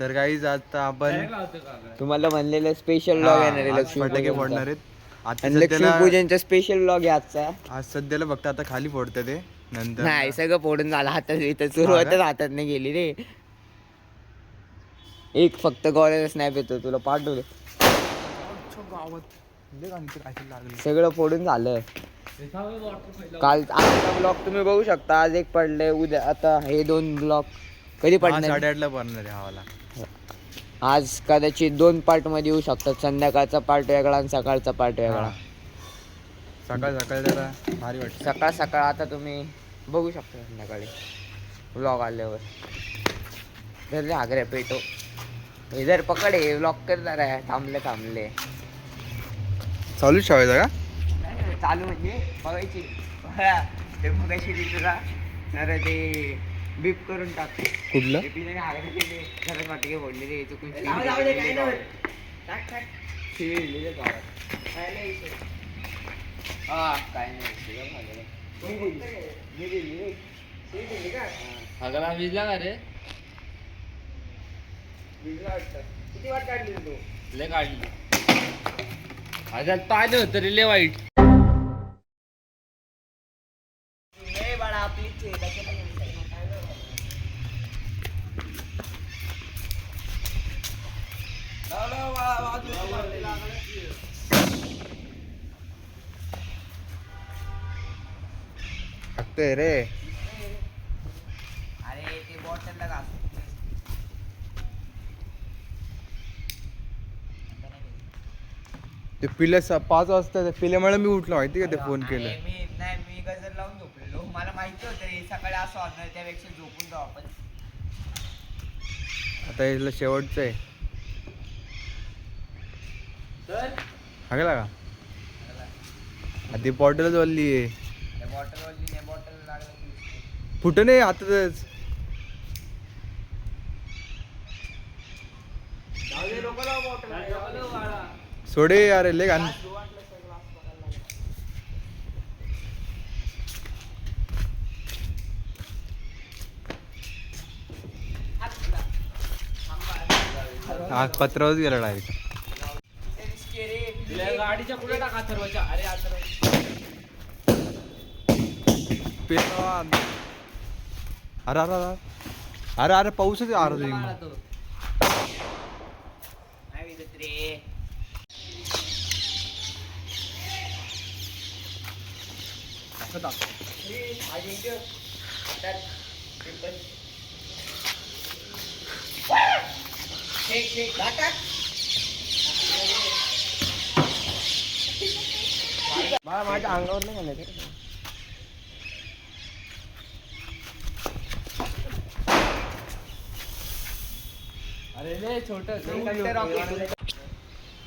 तर गाईज आता आपण तुम्हाला म्हणलेलं स्पेशल ब्लॉग येणार आहे फटाके फोडणार आहेत. आता लक्ष्मी सध्याला पूजनचा स्पेशल ब्लॉग आहे आजचा. आज सध्याला फक्त आता खाली फोडतं ते नंतर नाही सगळं फोडून झालं हातात इथं सुरुवातच हातात नाही गेली रे. एक फक्त गोळ्याचा स्नॅप येतो तुला पाठवलं. सगळं फोडून झालं. काल आजचा ब्लॉग तुम्ही बघू शकता. आज एक पडले उद्या आता हे 2 ब्लॉग कधी पडणार 8:30ला पडणार आहे हवाला. आज कदाचित 2 पार्ट मध्ये येऊ शकतात. संध्याकाळचा पार्ट वेगळा आणि सकाळचा पार्ट वेगळा. सकाळ सकाळ जरा भारी वाटतं. सकाळ सकाळ आता तुम्ही बघू शकता संध्याकाळी ब्लॉग आल्यावर. जर आग्र्या पेटो हे जर पकडे ब्लॉक करणार आहे. थांबले चालूच ठेवायचा का? चालू म्हणजे बघायची ते बघायची तुला तर ते बीप करून टाकते. कुठलं घरात वाटके फोडले रे चुकून काय नाही विजला का रे. किती वाट काढली तू? लय काढली. हजार पाहिलं होतं रे लय वाईट. बाळा आपलीच लागतंय रे. अरे ते बॉटलला घाल. ते पिल्या 5 वाजता पिल्यामुळे मी उठलो माहिती का ते फोन केलं. मी गजर लावून झोपलेलो. मला माहिती होतं रे सकाळी असं होणार त्यापेक्षा झोपून जाऊ आपण. आता याला शेवटचं आहे. हागला का आधी बॉटलच वल्ली आहे. बॉटल लागलं फुट नाही हातातच. सोडे अरे ले घाण. हा पत्रावरच गेला डायरेक्ट. गाडीच्या पुढे टाका सर्वच्या. अरे अरे अरे अरे अरे अरे पाऊसच अरे माझ्या अंगावर नाही घालायचं. अरे छोट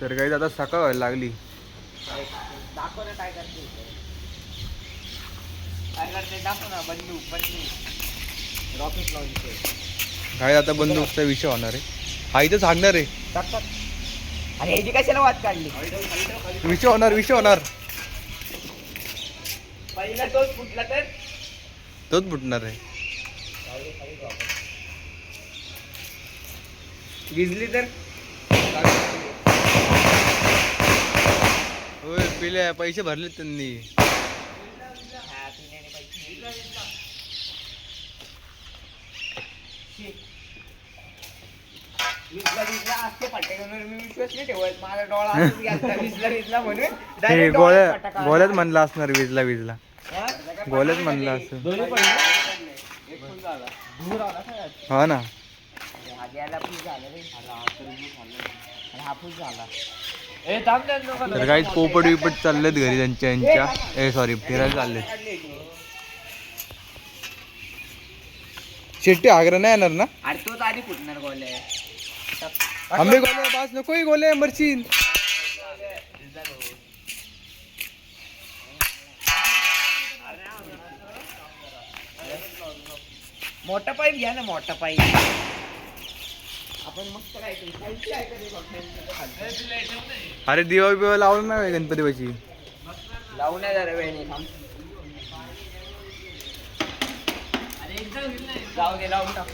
तर काही आता सकाळ व्हायला लागली. दाखव ना काय करते. दाखव ना बंदूक रॉकेट लॉन्चर. काय आता बंदूकचा विषय होणार आहे. हा इथं सांगणार आहे. अरे ह्याची कशाला वाद काढली. विषय होणार पहिला तोच फुटला तर तोच फुटणार आहे. भिजली तर होय पिल्या पैसे भरले त्यांनी. गोळ्यात म्हणला असणार. विजला गोळ्यात म्हणला असं. हा ना. तर काही पोपट विपट चाललेत घरी त्यांच्या सॉरी फिरायला चाललेत. शेट्टी आग्रा नाही येणार ना. अरे तोच आधी फुटणार गोल्या. आंबे गोले बास नकोय गोले मरशील. मोठा पाईप घ्या ना. मोठा पाईप आपण मस्त काय अरे दिवा बिवा लावलं नाही गणपती पाशी. लावून जरा वेळ जाऊ दे लावून टाकू.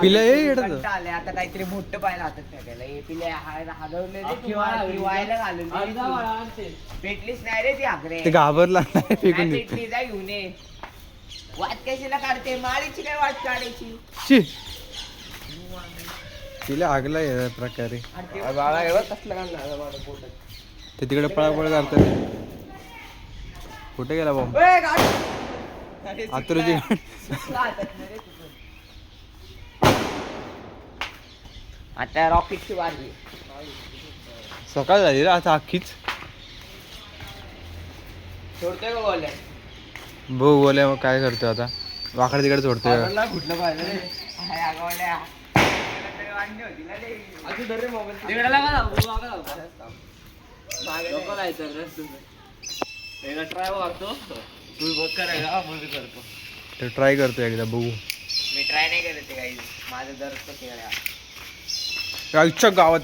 पिल्या हे येडत आले आता काहीतरी मोठं पाहिलं हातात फेकायला हे पिल्या हादवले वायला घालून पेटलीच नाही रे ती आगरे ते घाबरला नाही फेकून देत. पेटली जा घेऊन ये वाट कशाला काढते माळीची काय वाट काढायची शी तिला आगला या प्रकारे बाळा एवढं कसलं का ते तिकडे पळापळ करतात. कुठे गेला बॉम्ब आतुरची आता रॉकेटची वारली सकाळ झाली रे आता अख्खीच. सोडतोय का बोल भाऊ बोले मग काय करतोय आता वाकडे तिकडे सोडतोय. कुठलं पाहिजे ट्राय करतोय एकदा बघू. मी ट्राय नाही करत ते काही माझं दरच खेळ आईच्या गावात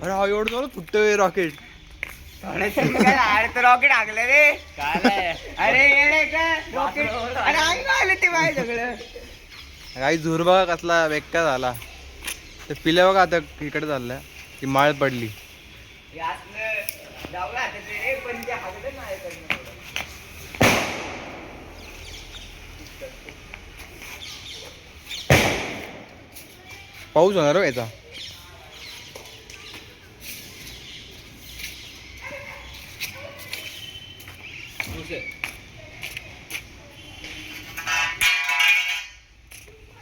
अरे हा एवढं झालं फुटतोय रॉकेट. रॉकेट हाकलं रे अरे येडे का रॉकेट अरे आलं ते बाय सगळं काही झुर बघा कसला वेक्का झाला. ते पिल्या बघा आता इकडे चालल्या ती माळ पडली. पण ते हाकलं नाही पाऊस होणार हो याचा.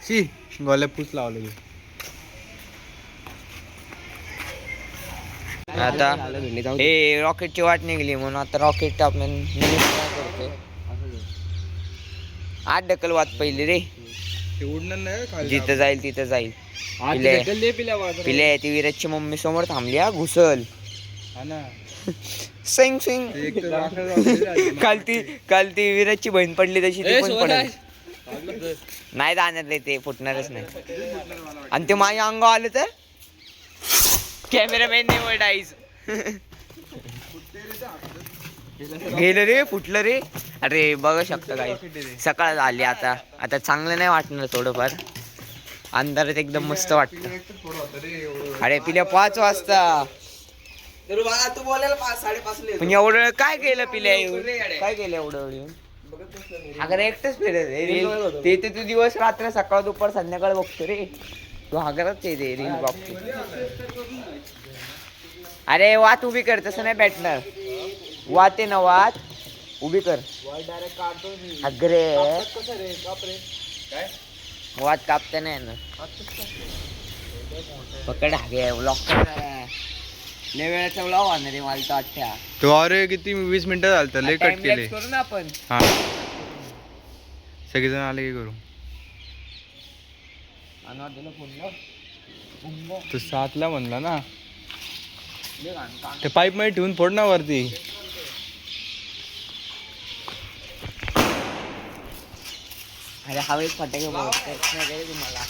शी गोल्या पूस लावलं की आता हे रॉकेटची वाट निघली म्हणून आता रॉकेट आपण करतोय. आठ ढकल वाट पहिली रे ते उडणार नाही खाली. जिथं जाईल तिथं जाईल. पिल्या ती विराजची मम्मी समोर थांबली हा घुसल हा ना. सिंग सिंग ते एक तर वाकडं झालं. काल ती विराजची बहीण पडली तशी ती पण पडली. नाही जाणार रे ते फुटणारच नाही. आणि ते माझ्या अंगावर आलं तर कॅमेरामॅन नाही वडाईज गेलं रे फुटलं रे. अरे बघू शकतो काय सकाळ झाली आता आता चांगलं नाही वाटणार थोडंफार. अंधारात एकदम मस्त वाटतं. अरे पिल्या 5 वाजता तू बोलायला 5:30 पण एवढं काय केलं पिल्या काय केलं एवढं अगर एकटंच फिरत ते तू दिवस रात्र सकाळ दुपार संध्याकाळ बघतो रे तू हागरच येते रील बघतो. अरे वात उभी कर तसं नाही भेटणार. वात आहे ना वात उभी कर अगरे वात कापता नाही ना पकड हागे ब्लॉक करणार लय वेळाचा ब्लॉग होणार रे मला तर वाटत्या. तो अरे किती 20 मिनिटं झालं लय कट केले. करू ना आपण हा सगळेजण आले की करू. तो 7ला म्हणला ना ते पाईप मध्ये ठेवून फोड ना वरती. अरे हवेत फटाके तुम्हाला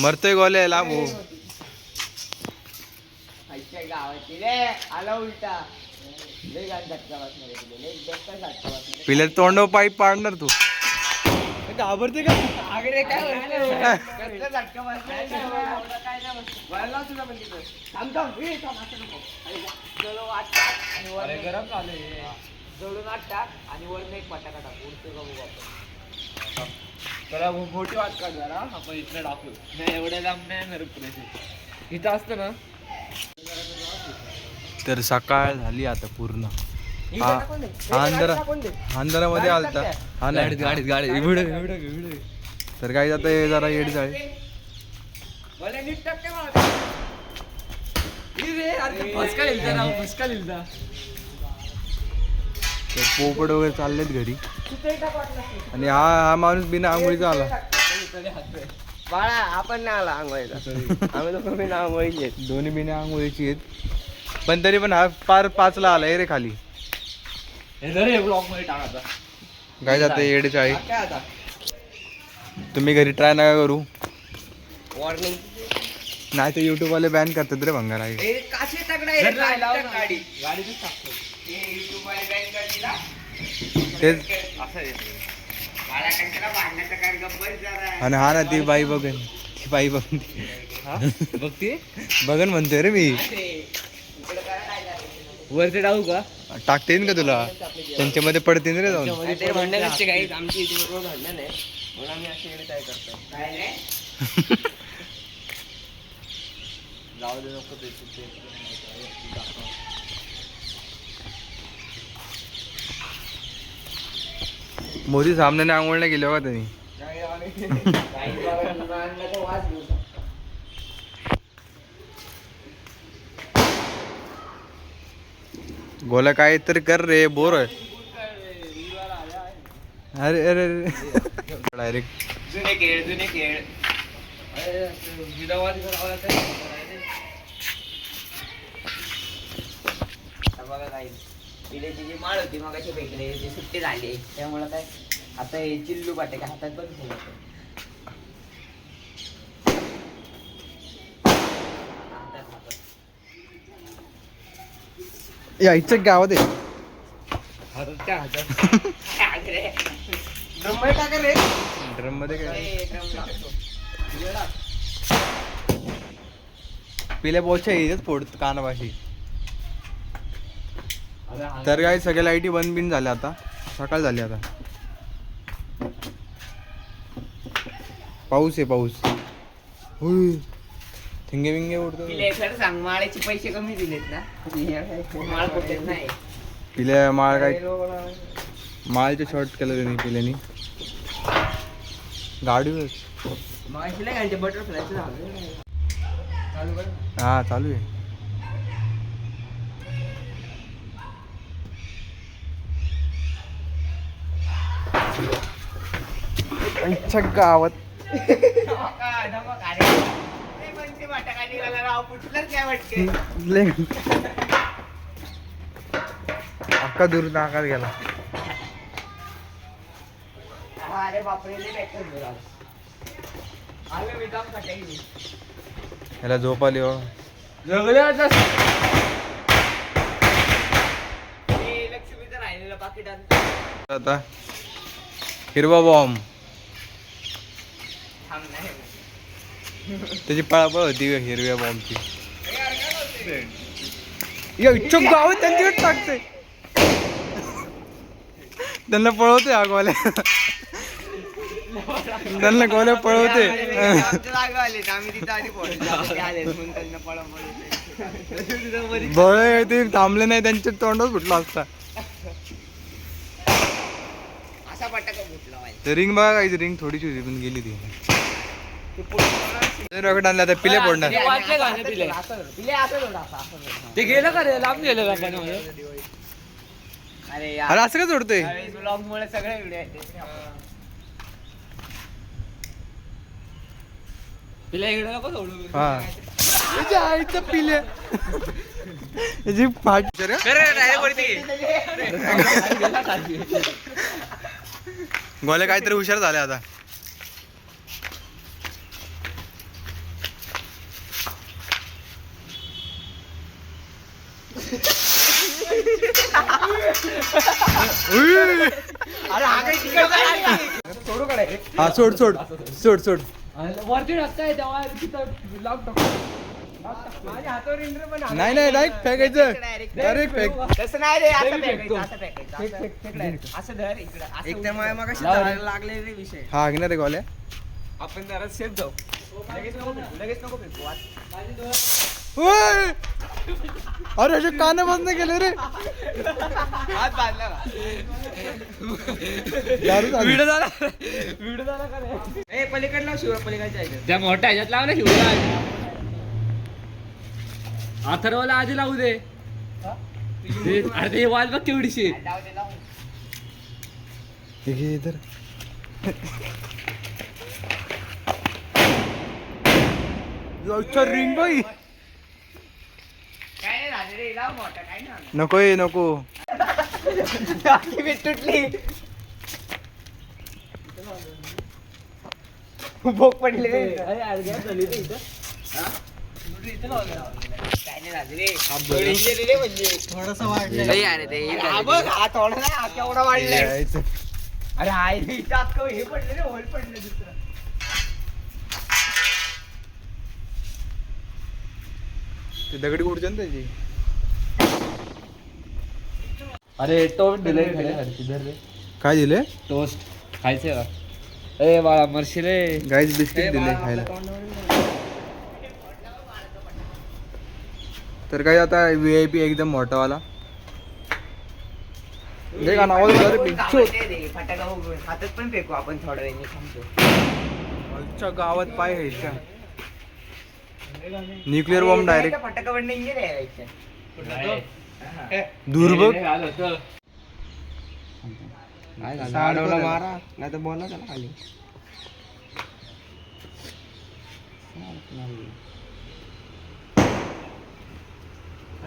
मरतोय गोल्या लांब हो. गावाची रे आला उलटा लय गाण झटका बसणार लय बेकार झटका बसणार. पिल्या तोंड पाईप पाडणार तू. घाबरते का अगरे काय झटका बसणार काय नाही बसला तुला पण तिथं थांब गरम झालं जळून आत टाक आणि वर एक पटाका टाक उडतो का बघू आपण. त्याला मोठी वाट काढ जरा आपण इकडे टाकू नाही एवढ्या लांब नाही ना पुरेसे इथं असतं ना. तर सकाळ झाली आता पूर्ण. अंधारामध्ये आलता हा नाही गाडीत तर काय आता हे जरा येड जाळे तर पोपट वगैरे चाललेत घरी. आणि हा माणूस बिना आंघोळीचा आला. बाळा आपण नाही आला आंघोळीचा आम्ही लोक बिना आंघोळीची आहेत. दोन्ही बिना आंघोळीची आहेत पण तरी पण हा पार 5ला आलाय रे खाली. ब्लॉक मध्ये टाका काय जाते येडे चाळी. तुम्ही घरी ट्राय नका करू, वॉर्निंग. नाही तर युट्यूब वाले बॅन करतात रे भंगार आहे. काशे तगडा आहे रे, नाही, लाव ना. गाडी गाडीतच टाकतो. हे YouTube वाले बॅन करतील हा. तेच. असं आहे. मला कशाला भांडण्याचं काय गप्पच जरा. आणि हा ना ती बाई बघन, ती बाई बघन, हा? बघते बघन म्हणतोय रे मी. इकडं करा काय झालं. वरती टाकू का? टाकता येईन का तुला? त्यांच्यामध्ये पडतील रे जाऊन. ते भांडण असते काही आमची इथे बरोबर भांडण आहे म्हणून आम्ही असे इकडे काय करतो काय नाही. जाऊ दे नको ते. मोदी सामने आंघोळ नाही गेले बघा त्यांनी. वास घेऊ शकतो. गोला काय तर कर रे, बोर आहे. अरे अरे डायरेक्ट जुने खेळ बघा काय पिल्याची जी माळ होती मग अशी भेटले ती सुट्टी झाली त्यामुळे काय आता हे चिल्लू बाटे काय हातात पण ठेवलं. यायचं गावात आहे. ड्रम मध्ये काय पिल्या पोच्या येतच फोडत कानापाशी. तर काय सगळ्या लाईटी बंद बिन झाल्या आता, सकाळ झाली आता. पाऊस आहे पाऊस. होय थिंगे बिंगे उडतो. खरं सांग माळ्याचे पैसे कमी दिलेत ना. माळ कुठे नाही पिल्या माळ काय माळचे शॉर्ट केलं त्यांनी पिल्यानी गाडीवर. माळशीला घालते बटरफ्लायचं चालू कर. हा चालू आहे. आमच्या गावात अक्का दूर नाकार गेला. अरे बापरे आलं मी जाम सकाळी ह्याला झोप आली हो. लक्ष्मीचं राहिलेलं पाकिट आता हिरवा बॉम्ब थांब नाही त्याची पळापळ होती हिरव्या बॉम्बची. इच्छुक गाव त्यांच्याकडे टाकते, त्यांना पळवते हा गोल्या. त्यांना गोल्या पळवते. बळ ते थांबले नाही, त्यांच्या तोंडच फुटला असता. असा पटाका फुटला ते रिंग बघा काही रिंग थोडीशी होती पण गेली ती. रॉकेट आणला तर पिले पडणार. ते गेलं का रे? लांब गेलं का पण? अरे अरे असं का जोडतोय? ब्लॉग मुळे सगळे व्हिडिओ आहेत. तिला इकडे नको सोडू. हा त्याच्या आईचं पिल्या याची फाट. गोल्या काहीतरी हुशार झाले आता. हा सोड सोड सोड सोड. वरती टाकताय तेव्हा तिथं लांब टाकतो. माझ्या हातावर इंद्र पण नाही नाही डायरेक्ट फेकायचं. Direct fake. तसं नाही रे असं फेकतो. फेकायचं, असं फेकायचं. असं धर इकडं असं एक तर मग अशी लाव रे. धरायला लागले रे विषय. हा घेणार रे गोल्या. आपण जरा सेफ जाऊ. लगेच नको फेकू. ओय! अरे असे कानापासून गेले रे. हात बांधला का? दारू झाली. व्हिडिओ झाला का रे? ए पलीकडला शिव पलीकडच्या ऐकत. त्या मोठ्या ह्याच्यात लाव ना शिवला. अथर्वला आधी लावू दे. अरे ते वाल बघ केवढीशी. लाव दे लाव. हे घे इधर. रिंग बाई काय नाही झालं रे लाव मोठा काय नाही नको ये नको. तुटली. भोग पडले रे. अरे यार गॅप झाली रे इथं. काय नाही झालं रे. थोडी इंजिन रे म्हणजे. थोडंसं वाढलं नाही अरे ते हा बघ हा थोडा नाही हा केवढा वाढलाय. अरे हाय रे इथं अख्खं हे पडलं रे होल पडलं दुसरं. ते दगडी उडते ना त्याची. अरे टोस्ट दिले रे. काय दिले? टोस्ट खायचे का? ए बाळा मरशी रे. गाईच बिस्किट दिले खायला. तर काय आता VIP एकदम मोठावाला. हे का नाव फटाका बघून हातात पण फेकू आपण थोड्या वेळाने थांबतो. आमच्या गावात पाय घ्यायच्या. Nuclear bomb direct. फटाका पण नाही रे. दूर बघ. मारा नाही तर बोला त्याला खाली.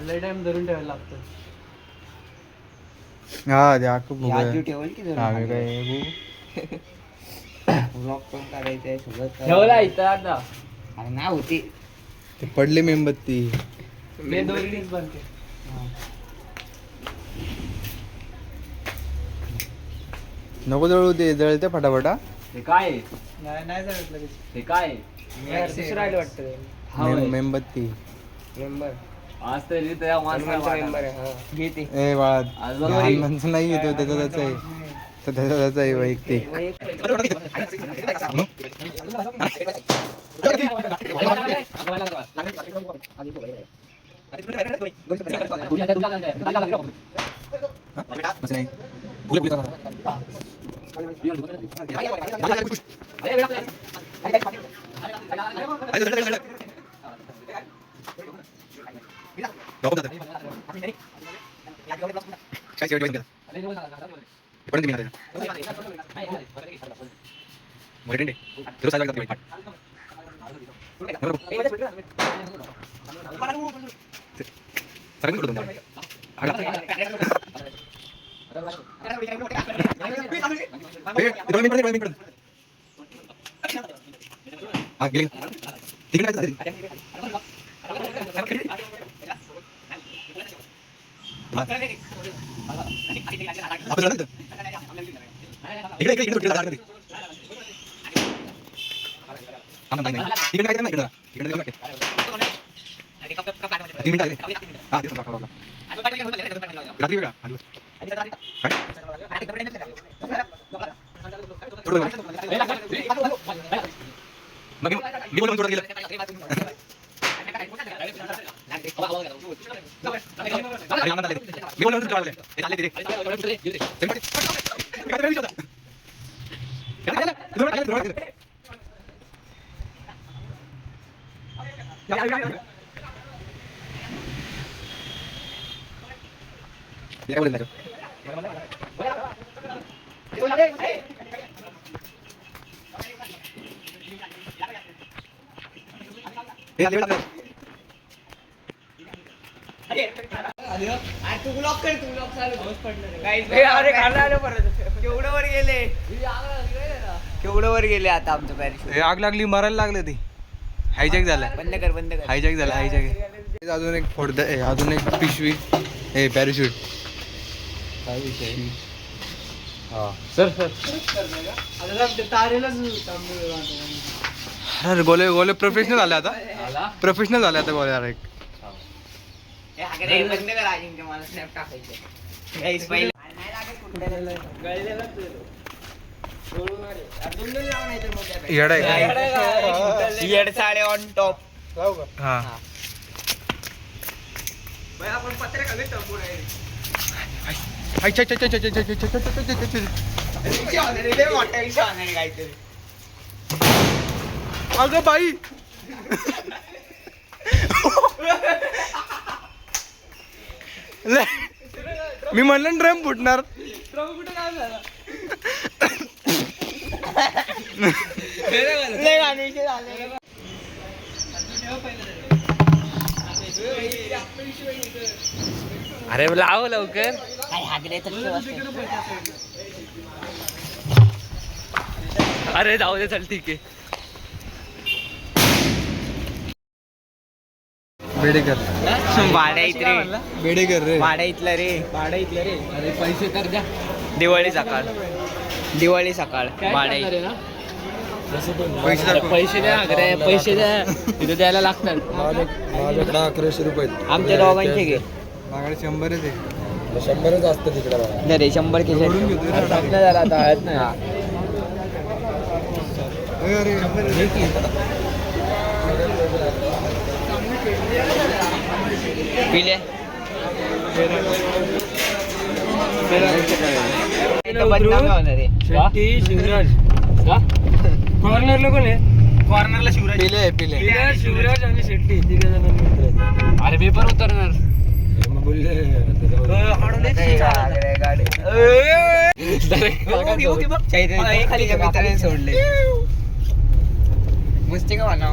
लय टाइम धरून ठेवायला लागतं. हा ते अख्खं आजू बघूया. ठेवल की आम्ही काय ब्लॉक पण करायचंय सगळं ठेवला इथं आता. अरे नाही होती. ते पडले मेणबत्ती. मी 2 बनते. नको जळू दे, जळते फटाफटा. हे काय आहे? नाही जळत लगेच. हे काय आहे? दुसरं आलं वाटतं. हा होय. मेणबत्ती. मेंबर आज तरी त्या माणसाला मेंबर आहे हा घे ते. ए बाळा आज बघ लहान घरी. माणसं नाही येतो त्याचा आहे. तर त्याचा आहे वैयक्तिक. तू ब्लॉक कर. तू ब्लॉक अरे खाल्ला परत. केवढं वर गेले. केवढं वर गेले आता आमचं पॅरिश. आग लागली, मरायला लागले ती. हायजॅक झाला. बंद कर बंद कर. हायजॅक झाला. हायजॅक. अजून एक फोड. अजून एक पिशवी. हे पॅराशूट. काय विषय? हा सर सर अरे गोले गोले प्रोफेशनल झाले आता. प्रोफेशनल झाले आता गोले. अरे बंद कर अजिंक्य. मला स्नॅप टाकायचं. गाईस पहिले नाही लागत कुठे गळलेलाच येडा आहे. येड साडे ऑन टॉप. हा आपण पत्रे खाली टपूर आहे. काहीतरी अगं बाई. मी म्हणलं ड्रम फुटणार. अरे लाव लवकर. अरे जाऊ दे चल ठीक आहे. बेडेकर भाड्या इथले बेडेकर रे भाड्या इथलं रे भाडं इथलं रे अरे पैसे तर द्या दिवाळी सकाळ भाड्या इथलं. ना पैसे दाखव. पैसे द्या अगरे पैसे द्या तिथे द्यायला लागतात माझ्याकडे 1100 रुपये आमच्या दोघांचे घे मागाडे 100च आहे 100च असतं तिकडे बघा. नाही रे 100 केले जोडून घेतो रे. जरा आता हळद नाही अरे पिले शिवराज कॉर्नरला कोण आहे कॉर्नरला शिवराज पिले पिले शिवराज आणि शेट्टी तिघे जण मित्र अरे पेपर उतरणार मग बोलले मित्राने सोडले मस्ती का म्हणा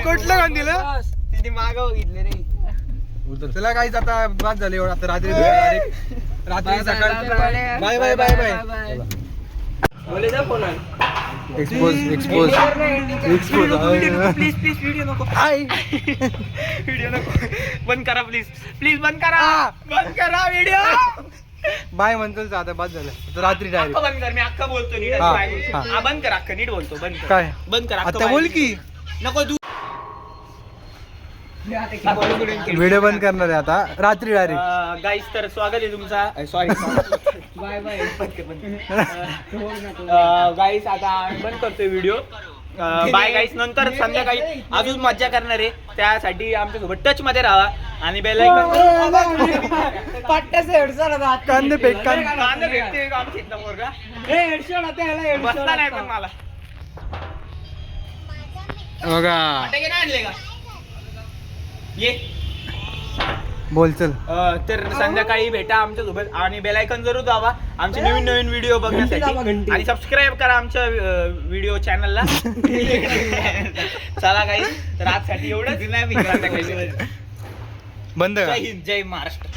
कोटलं का दिलं तिने माग बघितले रे तुला काहीच आता बाद झाले एवढं आता रात्री रात्री सकाळ बाय बाय बाय बाय बोले जा phone expose expose expose please please video नको व्हिडिओ नको बंद करा प्लीज प्लीज बंद करा व्हिडिओ बाय म्हणतो आता बाद झालं आता रात्री डायरेक्ट बंद कर मी अख्खा बोलतो नीट हा, हा, बंद कर अख्खा नीट बोलतो बंद कर काय बंद कर आता बोल की नको तू व्हिडिओ बंद करणार आहे आता रात्री डायरेक्ट गाईस तर स्वागत आहे तुमचा सॉरी बाय बाय गाईस आता बंद करतोय व्हिडिओ बाय गाईस नंतर संध्याकाळी अजून मज्जा करणार आहे त्यासाठी आमच्या सोबत टच मध्ये राहा आणि बेल कांदे फेक कांदा भेटते आमच्या इथला पोरगा बसला नाही पण मला बघा फटाके नाही आणले का ये बोल चल तर संध्याकाळी भेटा आमच्या सोबत आणि बेल आयकॉन जरूर दाबा आमचे नवीन नवीन व्हिडिओ बघण्यासाठी आणि सबस्क्राईब करा आमच्या व्हिडिओ चॅनलला चला काही तर आजसाठी एवढंच बंद जय हिंद जय महाराष्ट्र